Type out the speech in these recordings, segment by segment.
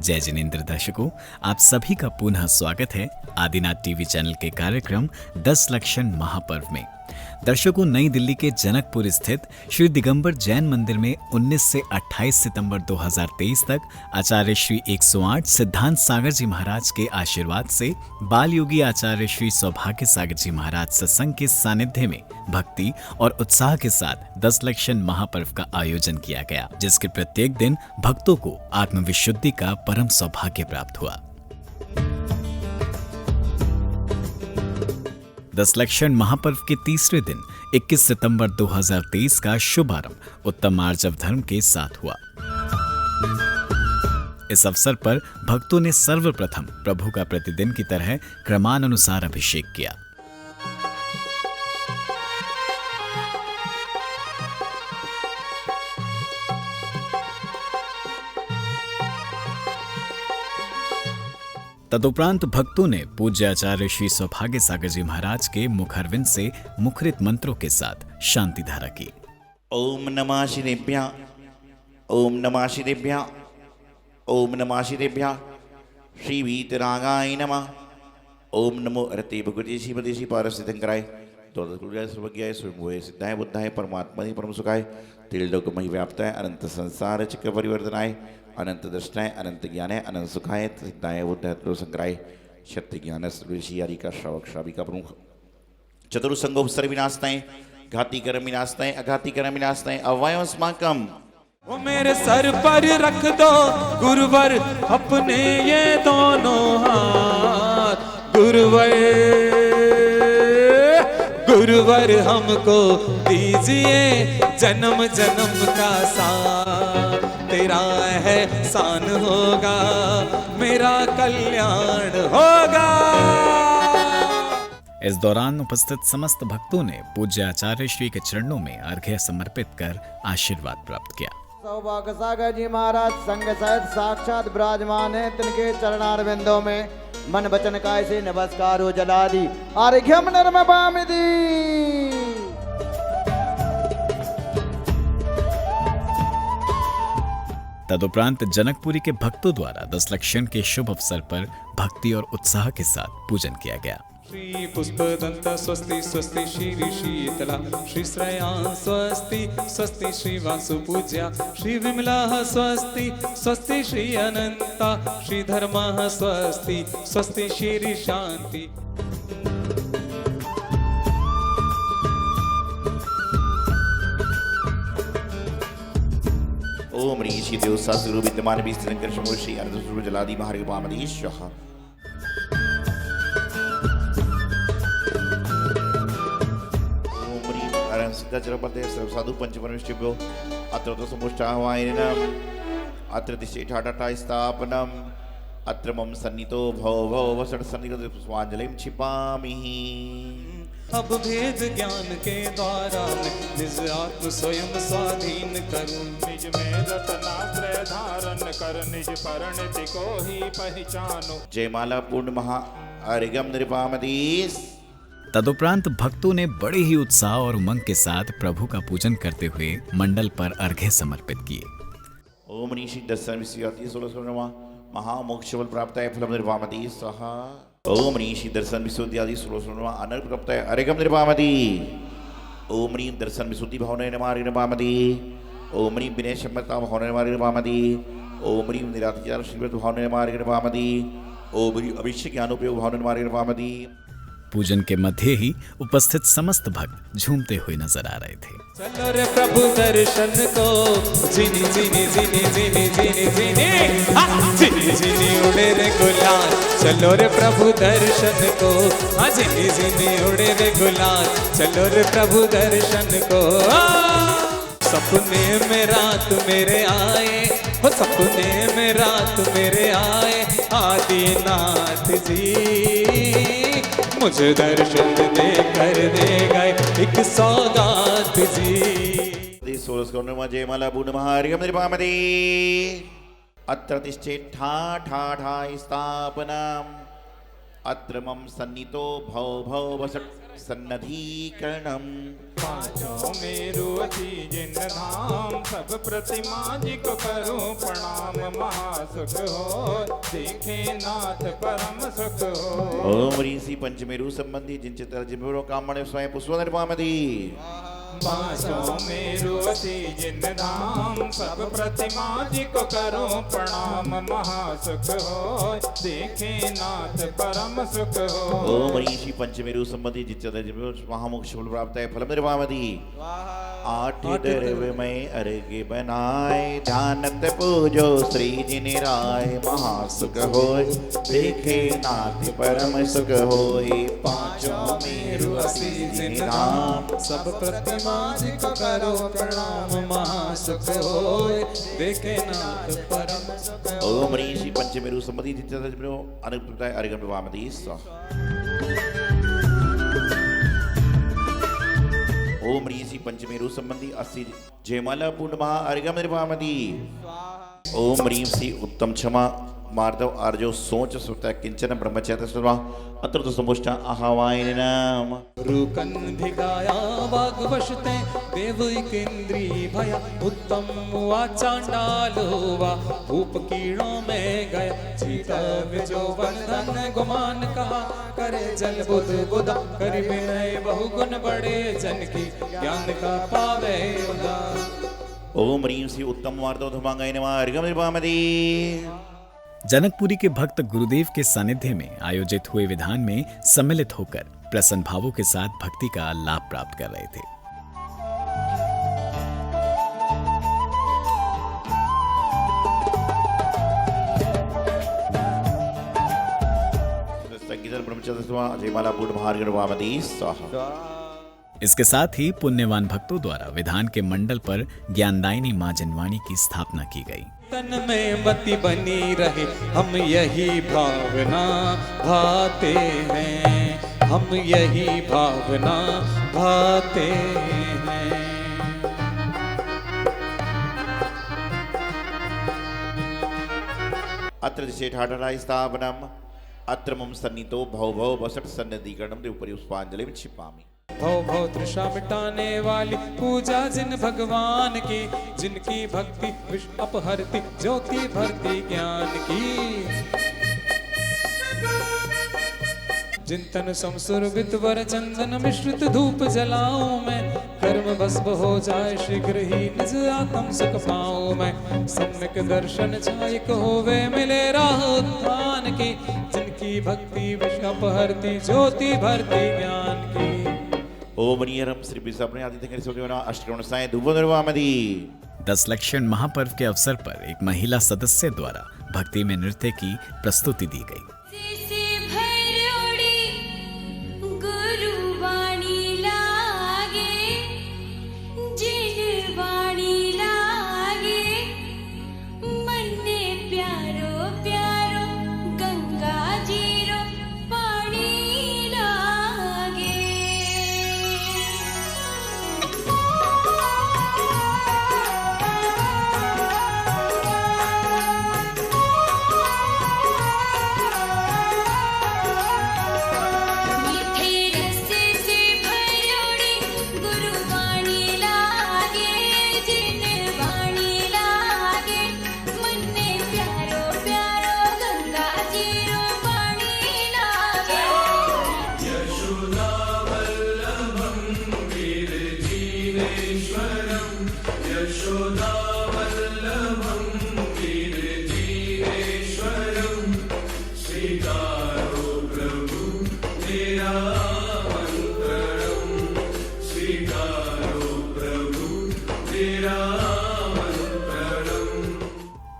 जय जिनेंद्र दर्शकों, आप सभी का पुनः स्वागत है आदिनाथ टीवी चैनल के कार्यक्रम 10 लक्षण महापर्व में। दर्शकों, नई दिल्ली के जनकपुर स्थित श्री दिगंबर जैन मंदिर में 19 से 28 सितंबर 2023 तक आचार्य श्री 108 सिद्धांत सागर जी महाराज के आशीर्वाद से बाल योगी आचार्य श्री सौभाग्य सागर जी महाराज सत्संग के सानिध्य में भक्ति और उत्साह के साथ 10 लक्षण महापर्व का आयोजन किया गया, जिसके प्रत्येक दिन भक्तों को आत्मविशुद्धि का परम सौभाग्य प्राप्त हुआ। 10 लक्षण महापर्व के तीसरे दिन 21 सितंबर 2023 का शुभारंभ उत्तम आर्जव धर्म के साथ हुआ। इस अवसर पर भक्तों ने सर्वप्रथम प्रभु का प्रतिदिन की तरह क्रमानुसार अभिषेक किया। तदुपरांत भक्तों ने पूज्य आचार्य श्री सौभाग्य सागर जी महाराज के मुखारविंद से मुखरित मंत्रों के साथ शांति धारा की। ओम नमः शिवेभ्यः, ओम नमः शिवेभ्यः, ओम नमः शिवेभ्यः, श्री वीतरागाय नमः। ओम नमो रते भगवते श्रीमते श्री पारसिद्धंकराय द्वादशकुलाय सर्वज्ञाय स्वयंभुवे सिद्धाय बुद्धाय परमात्मने परम सुखाय त्रिलोकमहि व्याप्ताय अनंत संसार चक्र परिवर्तनाय अनंत दृष्टाय अनंत ज्ञानाय अनंत सुखाय सिद्धाय बुद्धाय संग्राय शक्ति ज्ञान ऋषि आदि का श्रावक श्राविका प्रमुख चतुर्संगोपसर विनाशताय घाती कर्म विनाशताय अघाती कर्म विनाशताय अवयव स्माकम। वो मेरे सर पर रख दो गुरुवर अपने ये दोनों हाथ, गुरुवर हमको दीजिए जन्म जन्म का साथ, तेरा एहसान होगा मेरा कल्याण होगा। इस दौरान उपस्थित समस्त भक्तों ने पूज्य आचार्य श्री के चरणों में अर्घ्य समर्पित कर आशीर्वाद प्राप्त किया। सौभाग्य सागर जी महाराज संग सहित साक्षात विराजमान है, तिनके चरणारविंदों में मन वचन काय से नमस्कारो जलादि अर्घ्यम निर्मपामिति। तदुपरांत जनकपुरी के भक्तों द्वारा 10 लक्षण के शुभ अवसर पर भक्ति और उत्साह के साथ पूजन किया गया। श्री पुष्पदंत स्वस्ति स्वस्ति श्री शीतला श्री श्रेया स्वस्ति स्वस्ति श्री वासु पूज्या श्री विमला स्वस्ति स्वस्ति श्री अनंता श्री धर्मा स्वस्ति स्वस्ति श्री शांति। ओम ऋषि देव सासुरु विद्यमान विस्तीर्णकर शंभो श्री अर्धसुर जलादि महार्ग पामदीश्वः। सिद्धाचरपते साधु पंचपरमेष्टिभ्यो अत्र तो समुष्टाह्वायनम् अत्र तिष्ठा स्थापनम् अत्र मम सन्नितो भव भव वसट सन्नितो पुष्पांजलिं क्षिपामि। अब भेद ज्ञान के द्वारा मैं निज आत्म स्वयं स्वाधीन करूं, निज में रत्नात्रय धारण कर निज परिणति को ही पहचानो। जयमाला पूर्ण महा अर्घ्यम निर्वापमतीस्। तदुपरांत भक्तों ने बड़े ही उत्साह और उमंग के साथ प्रभु का पूजन करते हुए मंडल पर अर्घ्य समर्पित किए। ओम ऋषि दर्शन विश्वती 16 महामोक्षबल प्राप्ताय फलम निर्वापमति स्वाहा। ओम ऋषि दर्शन विशुद्धियादि 16 अनर्घ प्राप्ताय अर्घ्यम निर्वापमति। ओम ह्रीं दर्शन विशुद्धि भावने नमः निर्वापमति। ओम ह्रीं विनय सम्मता भावने नमः निर्वापमति। ओम ह्रीं निरातिचार श्रीवत भावने नमः निर्वापमति। ओम ह्रीं अभिषेक ज्ञानोपयोग भावने नमः निर्वापमति। पूजन के मध्य ही उपस्थित समस्त भक्त झूमते हुए नजर आ रहे थे। चलो रे प्रभु दर्शन को जिनी जिनी जिनी जिनी जिनी जिनी जिनी जिनी उड़े रे गुलाल, चलो रे प्रभु दर्शन को जिनी जिनी उड़े रे गुलाल, चलो रे प्रभु दर्शन को। सपने में रात मेरे आए हो, सपने में रात मेरे आए आदिनाथ जी, मुझे दर्शन दे कर दे गए एक सौगात जी। 16 जयमाला पूर्ण महार्घ्यम निर्वापमति। अत्र तिष्ठा ठा ठा स्थापनम् अत्र मम सन्नितो भव भव वसट सन्नधीकरणम। पांचों मेरु अति जिन धाम सब प्रतिमा जी को करो प्रणाम। महासुख हो देखे नाथ परम सुख हो। ओम ऋषि पंचमेरु संबंधी जिन चित्र जिम्बरो कामणे स्वयं पुष्प निर्मामति। पांचों मेरु अति जिन धाम सब प्रतिमा जी को करो प्रणाम। महासुख हो देखे नाथ परम सुख हो। ओम ऋषि पंचमेरु संबंधी जिन चित्र जिम्बरो महामोक्ष फल प्राप्त है फल निर्मामति। आठ द्रव्यमय अर्घ्य बनाए ध्यानत पूजो श्री जिनि राय। महासुख होय देखे नाथ परम सुख होय। पांचों मेरु अति जिन धाम सब प्रतिमा जी को करो प्रणाम। महासुख होय देखे नाथ परम सुख होय। ओम ऋषि पंचमेरु संबंधी जिन चित्र जिम्बरो अनुप्रदाय अर्घ्य निर्मामति। ओम ऋषि पंचमेरु संबंधी 80 जयमाला पूर्ण महा अर्घ्यम निर्वामति। ओम ह्रीं श्री उत्तम क्षमा मार्दव आर्जो सोच सुत किंचन ब्रह्मचर्य सुवा अत्र तो समुष्टा आहावाय नाम। रुकन्धिकाया वाग्वशते देवैकेन्द्री भया। उत्तम हुआ चांडालो वा धूप कीड़ों में गया। जीता विजो वर्धन गुमान कहा करे जल बुध बुधा। कर विनय बहुगुण बड़े जन की ज्ञान का पावे उदार। ओम ह्रीं श्री उत्तम मार्दव धमांगाय नमः अर्घ्यम निर्वामति। जनकपुरी के भक्त गुरुदेव के सानिध्य में आयोजित हुए विधान में सम्मिलित होकर प्रसन्न भावों के साथ भक्ति का लाभ प्राप्त कर रहे थे। इसके साथ ही पुण्यवान भक्तों द्वारा विधान के मंडल पर ज्ञानदायिनी मां जनवाणी की स्थापना की गई। तन में मति बनी रहे हम यही भावना भाते हैं। हम यही भावना भाते हैं। अत्र दिशेठाठरा स्थापनम अत्र मम सन्नितो भव भव वसट सन्नधीकरणम देवपरि पुष्पांजलि क्षिपामि। भव भव तृषा मिटाने वाली पूजा जिन भगवान की। जिनकी भक्ति विष अपहरती ज्योति भरती ज्ञान की। चिंतन समसुरभित वर चंदन मिश्रित धूप जलाऊं मैं। कर्म भस्म हो जाए शीघ्र ही निज आत्म सुख पाऊं मैं। सम्यक दर्शन छायक होवे मिले राह उत्थान की। जिनकी भक्ति विष अपहरती ज्योति भरती ज्ञान की। ओम नीरम श्री विष्णु आदित्य सूर्योना अष्टकोण साय धूप निर्वामति। 10 लक्षण महापर्व के अवसर पर एक महिला सदस्य द्वारा भक्ति में नृत्य की प्रस्तुति दी गई।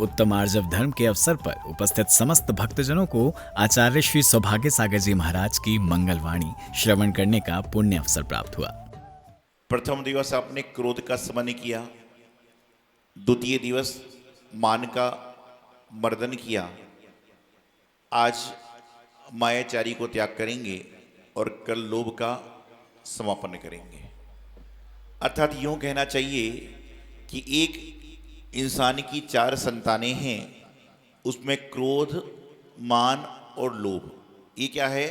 उत्तम आर्जव धर्म के अवसर पर उपस्थित समस्त भक्तजनों को आचार्य श्री सौभाग्य सागर जी महाराज की मंगलवाणी श्रवण करने का पुण्य अवसर प्राप्त हुआ। प्रथम दिवस आपने क्रोध का समन किया, द्वितीय दिवस मान का मर्दन किया, आज मायाचारी को त्याग करेंगे और कल लोभ का समापन करेंगे। अर्थात यूं कहना चाहिए कि एक इंसान की 4 संतानें हैं, उसमें क्रोध, मान और लोभ ये क्या है,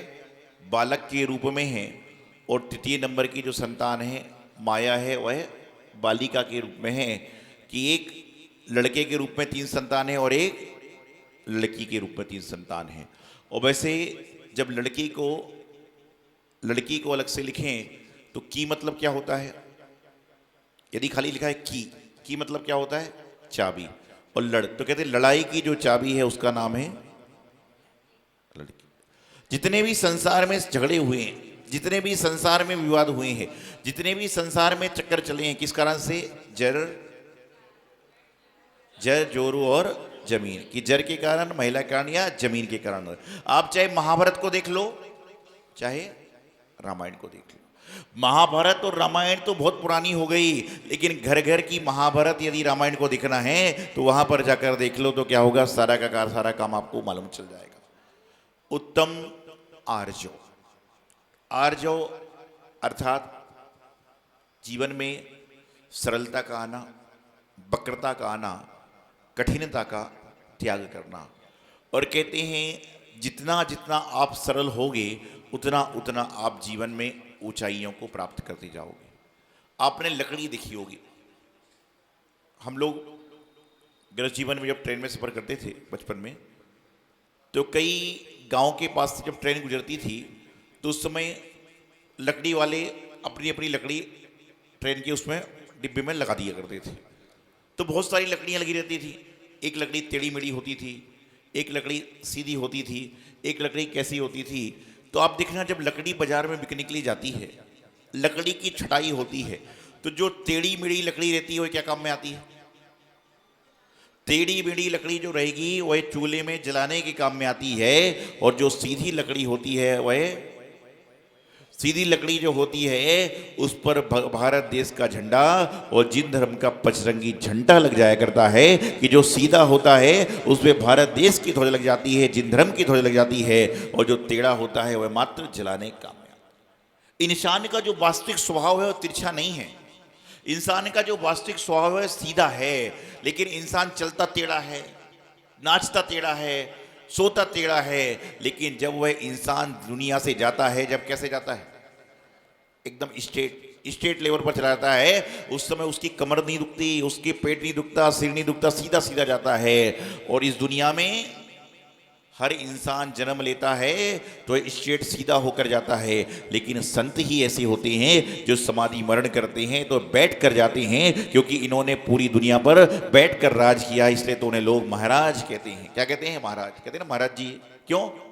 बालक के रूप में है। और तृतीय नंबर की जो संतान है माया है वह बालिका के रूप में है, कि एक लड़के के रूप में 3 संतान है और एक लड़की के रूप में 3 संतान है। और वैसे जब लड़की को अलग से लिखें तो की मतलब क्या होता है, यदि खाली लिखा है की मतलब क्या होता है, चाबी। और लड़ तो कहते हैं लड़ाई की जो चाबी है उसका नाम है लड़की। जितने भी संसार में झगड़े हुए हैं, जितने भी संसार में विवाद हुए हैं, जितने भी संसार में चक्कर चले हैं, किस कारण से, जर जोरू और जमीन, कि जर के कारण, महिला के कारण या जमीन के कारण। आप चाहे महाभारत को देख लो चाहे रामायण को देख लो। महाभारत और रामायण तो बहुत पुरानी हो गई, लेकिन घर घर की महाभारत यदि रामायण को देखना है तो वहां पर जाकर देख लो तो क्या होगा, सारा काम आपको मालूम चल जाएगा। उत्तम आर्जव अर्थात जीवन में सरलता का आना, वक्रता का आना, कठिनता का त्याग करना। और कहते हैं जितना जितना आप सरल होगे उतना उतना आप जीवन में ऊंचाइयों को प्राप्त करते जाओगे। आपने लकड़ी देखी होगी, हम लोग गृह जीवन में जब ट्रेन में सफ़र करते थे बचपन में, तो कई गांव के पास से जब ट्रेन गुजरती थी तो उस समय लकड़ी वाले अपनी अपनी लकड़ी ट्रेन के उसमें डिब्बे में लगा दिया करते थे। तो बहुत सारी लकड़ियाँ लगी रहती थी, एक लकड़ी टेढ़ी मेढ़ी होती थी, एक लकड़ी सीधी होती थी, एक लकड़ी कैसी होती थी। तो आप देखना जब लकड़ी बाजार में बिकने के लिए जाती है, लकड़ी की छटाई होती है, तो जो टेढ़ी मेढ़ी लकड़ी रहती है वह क्या काम में आती है, टेढ़ी मेढ़ी लकड़ी जो रहेगी वह चूल्हे में जलाने के काम में आती है। और जो सीधी लकड़ी होती है वह सीधी लकड़ी जो होती है उस पर भारत देश का झंडा और जिन धर्म का पचरंगी झंडा लग जाया करता है, कि जो सीधा होता है उस पर भारत देश की ध्वज लग जाती है, जिन धर्म की ध्वज लग जाती है, और जो टेढ़ा होता है वह मात्र जलाने के काम में आता है। इंसान का जो वास्तविक स्वभाव है वो तिरछा नहीं है, इंसान का जो वास्तविक स्वभाव है सीधा है। लेकिन इंसान चलता टेढ़ा है, नाचता टेढ़ा है, सोता टेढ़ा है, लेकिन जब वह इंसान दुनिया से जाता है, जब कैसे जाता है, एकदम स्ट्रेट लेवल पर चला जाता है, उस समय उसकी कमर नहीं दुखती, उसकी पेट नहीं दुखता, सिर नहीं दुखता, सीधा सीधा जाता है। और इस दुनिया में हर इंसान जन्म लेता है तो स्ट्रेट सीधा होकर जाता है, लेकिन संत ही ऐसे होते हैं जो समाधि मरण करते हैं तो बैठ कर जाते हैं, क्योंकि इन्होंने पूरी दुनिया पर बैठ कर राज किया, इसलिए तो उन्हें लोग महाराज कहते हैं। क्या कहते हैं, महाराज कहते हैं ना, महाराज जी। क्यों,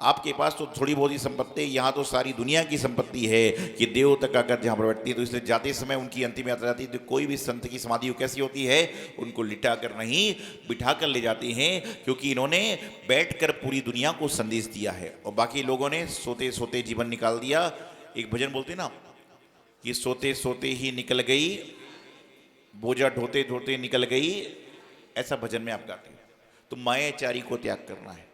आपके पास तो थोड़ी बहुत ही संपत्ति, यहाँ तो सारी दुनिया की संपत्ति है कि देव तक आकर जहाँ पर बैठती है, तो इसलिए जाते समय उनकी अंतिम यात्रा जाती है तो कोई भी संत की समाधि कैसी होती है, उनको लिटा कर नहीं बिठा कर ले जाते हैं, क्योंकि इन्होंने बैठकर पूरी दुनिया को संदेश दिया है और बाकी लोगों ने सोते सोते जीवन निकाल दिया। एक भजन बोलते ना कि सोते सोते ही निकल गई, बोझा ढोते ढोते निकल गई, ऐसा भजन में आप गाते हैं। तो मायाचारी को त्याग करना है।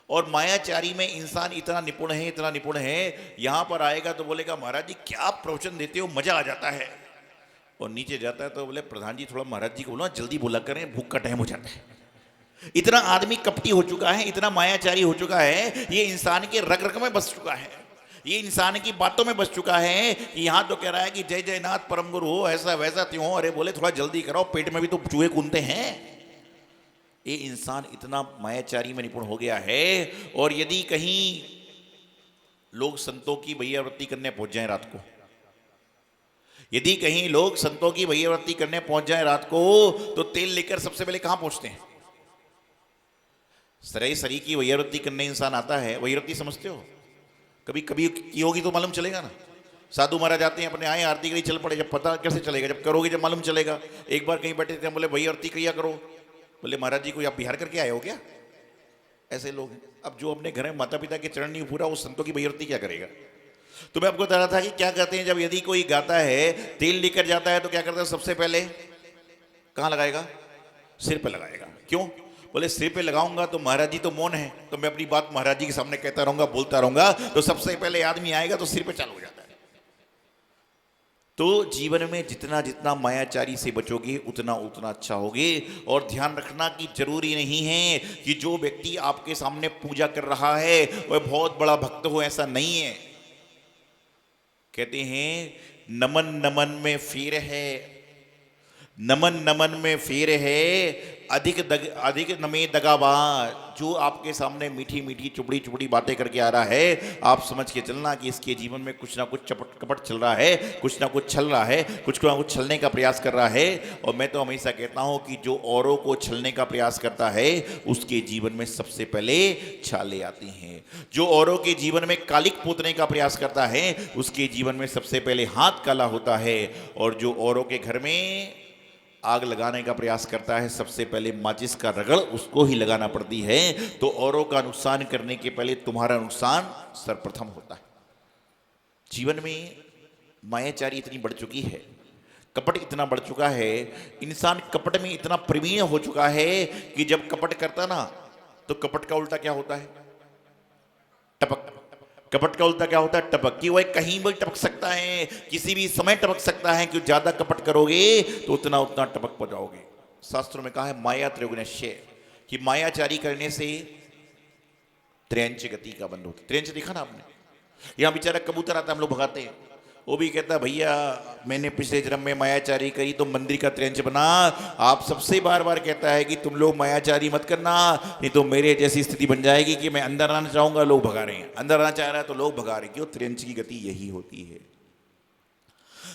और मायाचारी में इंसान इतना निपुण है, इतना निपुण है, यहाँ पर आएगा तो बोलेगा महाराज जी क्या प्रवचन देते हो, मजा आ जाता है। और नीचे जाता है तो बोले प्रधान जी थोड़ा महाराज जी को बोलो जल्दी बोला करें, भूख का टाइम हो जाता है। इतना आदमी कपटी हो चुका है, इतना मायाचारी हो चुका है, ये इंसान के रग रग में बस चुका है, ये इंसान की बातों में बस चुका है कि यहाँ तो कह रहा है कि जय जयनाथ परम गुरु हो, ऐसा वैसा त्यों हो, अरे बोले थोड़ा जल्दी कराओ, पेट में भी तो चूहे कूदते हैं। ये इंसान इतना मायाचारी में निपुण हो गया है। और यदि कहीं लोग संतों की भैयावृत्ति करने पहुंच जाएं रात को, यदि कहीं लोग संतों की भैयावृत्ति करने पहुंच जाएं रात को, तो तेल लेकर सबसे पहले कहां पहुंचते हैं? सराय सरी की भैयावृत्ति करने इंसान आता है। भैयावृत्ति समझते हो? कभी कभी की होगी तो मालूम चलेगा ना। साधु महाराज आते हैं, अपने आए आरती के लिए चल पड़े, जब पता कैसे चलेगा, जब करोगे जब मालूम चलेगा। एक बार कहीं बैठे थे, हम बोले भैयावृत्ति किया करो, बोले महाराज जी को आप बिहार करके आए हो क्या? ऐसे लोग हैं। अब जो अपने घर में माता पिता के चरण नहीं पूरा, वो संतों की भैयावृत्ति क्या करेगा? तो मैं आपको बता रहा था कि क्या कहते हैं, जब यदि कोई गाता है, तेल लेकर जाता है तो क्या करता है, सबसे पहले कहाँ लगाएगा? सिर पे लगाएगा। क्यों? बोले सिर पे लगाऊंगा तो महाराज जी तो मौन है, तो मैं अपनी बात महाराज जी के सामने कहता रहूंगा, बोलता रहूंगा, तो सबसे पहले आदमी आएगा तो सिर पे चालू हो जाता है। तो जीवन में जितना जितना मायाचारी से बचोगे उतना उतना अच्छा होगे। और ध्यान रखना कि जरूरी नहीं है कि जो व्यक्ति आपके सामने पूजा कर रहा है वह बहुत बड़ा भक्त हो, ऐसा नहीं है। कहते हैं नमन नमन में फेर है, नमन नमन में फेर है, अधिक नमे दगाबाज। जो आपके सामने मीठी मीठी चुपड़ी चुपड़ी बातें करके आ रहा है, आप समझ के चलना कि इसके जीवन में कुछ ना कुछ चपट कपट चल रहा है, कुछ ना कुछ छल रहा है, कुछ ना कुछ छलने का प्रयास कर रहा है। और मैं तो हमेशा कहता हूं कि जो औरों को छलने का प्रयास करता है उसके जीवन में सबसे पहले छाले आती हैं। जो औरों के जीवन में कालिक पोतने का प्रयास करता है उसके जीवन में सबसे पहले हाथ काला होता है। और जो औरों के घर में आग लगाने का प्रयास करता है सबसे पहले माचिस का रगड़ उसको ही लगाना पड़ती है। तो औरों का नुकसान करने के पहले तुम्हारा नुकसान सर्वप्रथम होता है। जीवन में मायाचारी इतनी बढ़ चुकी है, कपट इतना बढ़ चुका है, इंसान कपट में इतना प्रवीण हो चुका है कि जब कपट करता ना तो कपट का उल्टा क्या होता है? टपक। कपट का उल्टा क्या होता है? टपक। कि वह कहीं भी टपक सकता है, किसी भी समय टपक सकता है। कि ज्यादा कपट करोगे तो उतना उतना टपक हो जाओगे। शास्त्रों में कहा है माया त्रयोगुण्यस्य, कि मायाचारी करने से त्र्यंच गति का बंध होता है। त्र्यंच देखा ना आपने? यहाँ बेचारा कबूतर आता है, हम लोग भगाते हैं, वो भी कहता है भैया मैंने पिछले जन्म में मायाचारी करी तो मंदिर का त्र्यंच बना। आप सबसे बार बार कहता है कि तुम लोग मायाचारी मत करना, नहीं तो मेरे जैसी स्थिति बन जाएगी कि मैं अंदर आना चाहूंगा, लोग भगा रहे हैं, अंदर आना चाह रहा है तो लोग भगा रहे हैं। क्यों? त्र्यंच की गति यही होती है।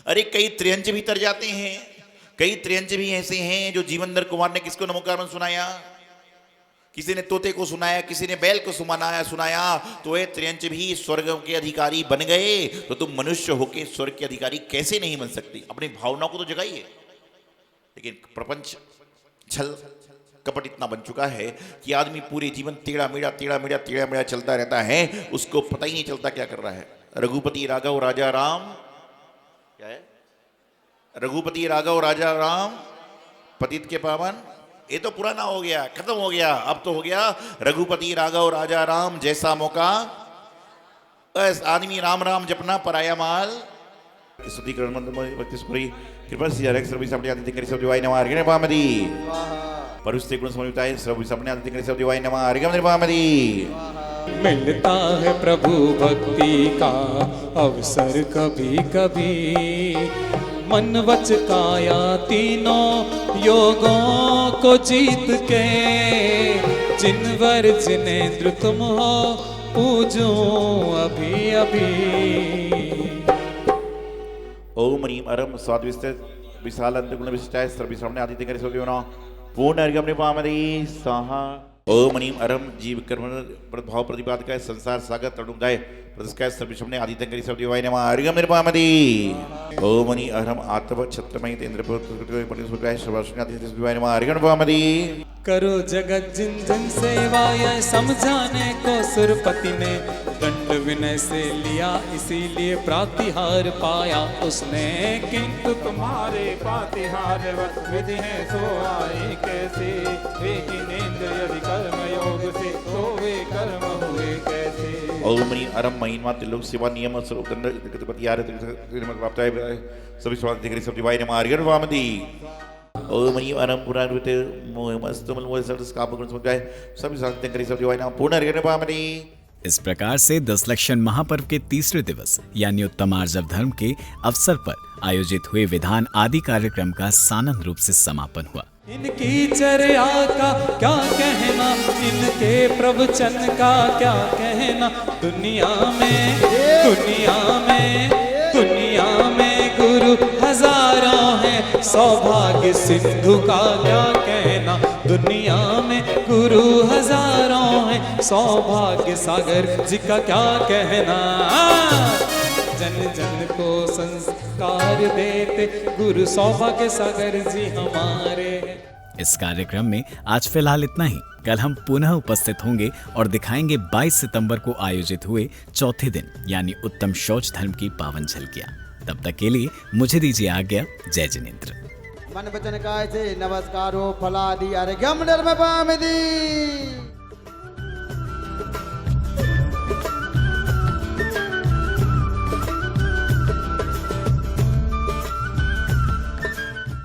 अरे कई त्र्यंच भी तर जाते हैं, कई त्र्यंच भी ऐसे हैं जो जीवनधर कुमार ने किसको नमोकारण सुनाया, किसी ने तोते को सुनाया, किसी ने बैल को सुनाया तो ये त्र्यंच भी स्वर्ग के अधिकारी बन गए। तो तुम मनुष्य होके स्वर्ग के अधिकारी कैसे नहीं बन सकते? अपनी भावनाओं को तो जगाइए। लेकिन प्रपंच छल कपट इतना बन चुका है कि आदमी पूरे जीवन टेढ़ा मेढ़ा चलता रहता है, उसको पता ही नहीं चलता क्या कर रहा है। रघुपति राघव राजा राम, क्या है? रघुपति राघव राजा राम पतित के पावन। ये तो पुराना हो गया, खत्म हो गया। अब तो हो गया रघुपति राघव राजा राम, जैसा मौका बस आदमी राम राम जपना, पराया माल। स्तुतिकरण कृपा से हरेक सर्व सामने आदित्य करे सब दिवाई नमः अर्घ्य निर्वामदी परुस्ते गुण समन्विताय सर्व सामने आदित्य करे सब दिवाई नमः अर्घ्य निर्वामदी। मिलता है प्रभु भक्ति का अवसर कभी कभी, मन वच काया तीनों योगों को जीत के, जिनवर जिनेंद्र तुम हो पूजो अभी अभी। ओम ह्रीम अरम स्वाद्विस्त विशाल अंतगुण विशिष्टाय सर्व सामने आदित्य करे सब दिवाई पूर्ण अर्घ्यम निर्वामदी स्वाहा। ओम ह्रीम अरम जीव कर्म प्रभाव प्रतिपादकाय संसार सागर तरुणाय प्रतिष्ठाय सर्वशमने आदित्य करी सब दिवाय नमः अर्घ्यम निर्वामदी। ओम ह्रीम अरम आत्म छत्रमय तेन्द्र प्रति सुखाय सर्वशमने आदित्य दिवाय नमः अर्घ्यम निर्वामदी। करो जगत जिन जिन सेवा यह समझाने को सुरपति ने दंड विनय से लिया, इसीलिए प्रातिहार पाया उसने। किंतु तुम्हारे पातिहार विधि है सो आए कैसे, वे जिनेंद्र यदि कर्म योग से तो वे कर्म हुए कैसे। ओम ह्रीम अरम महिमा त्रिलोक सेवा नियम स्वरूप दंड गतिपति आर प्राप्त है सभी स्वास्थ्य करी सब दिवाय नमः अर्घ्यम निर्वामदी। ओम ह्रीम अरम पुराणवृत मोहमस्तमल मोह सर्व कामगुण समुदाय सभी स्वास्थ्य करी सब दिवाय नमः पूर्ण अर्घ्यम निर्वामदी। इस प्रकार से 10 लक्षण महापर्व के तीसरे दिवस यानी उत्तम आर्जव धर्म के अवसर पर आयोजित हुए विधान आदि कार्यक्रम का सानंद रूप से समापन हुआ। इनकी चर्या का क्या कहना, इनके प्रवचन का क्या कहना, दुनिया में गुरु हजारों हैं, सौभाग्य सिंधु का क्या कहना, दुनिया में गुरु हजारों हैं, सौभाग्य सागर जी का क्या कहना। जन जन को संस्कार देते गुरु सौभाग्य सागर जी हमारे। इस कार्यक्रम में आज फिलहाल इतना ही। कल हम पुनः उपस्थित होंगे और दिखाएंगे 22 सितंबर को आयोजित हुए चौथे दिन यानी उत्तम शौच धर्म की पावन झलकियां। तब तक के लिए मुझे दीजिए आज्ञा। जय जिनेंद्र। मन वचन काय से नमस्कारो फलादि अर्घ्यम निर्वामदी।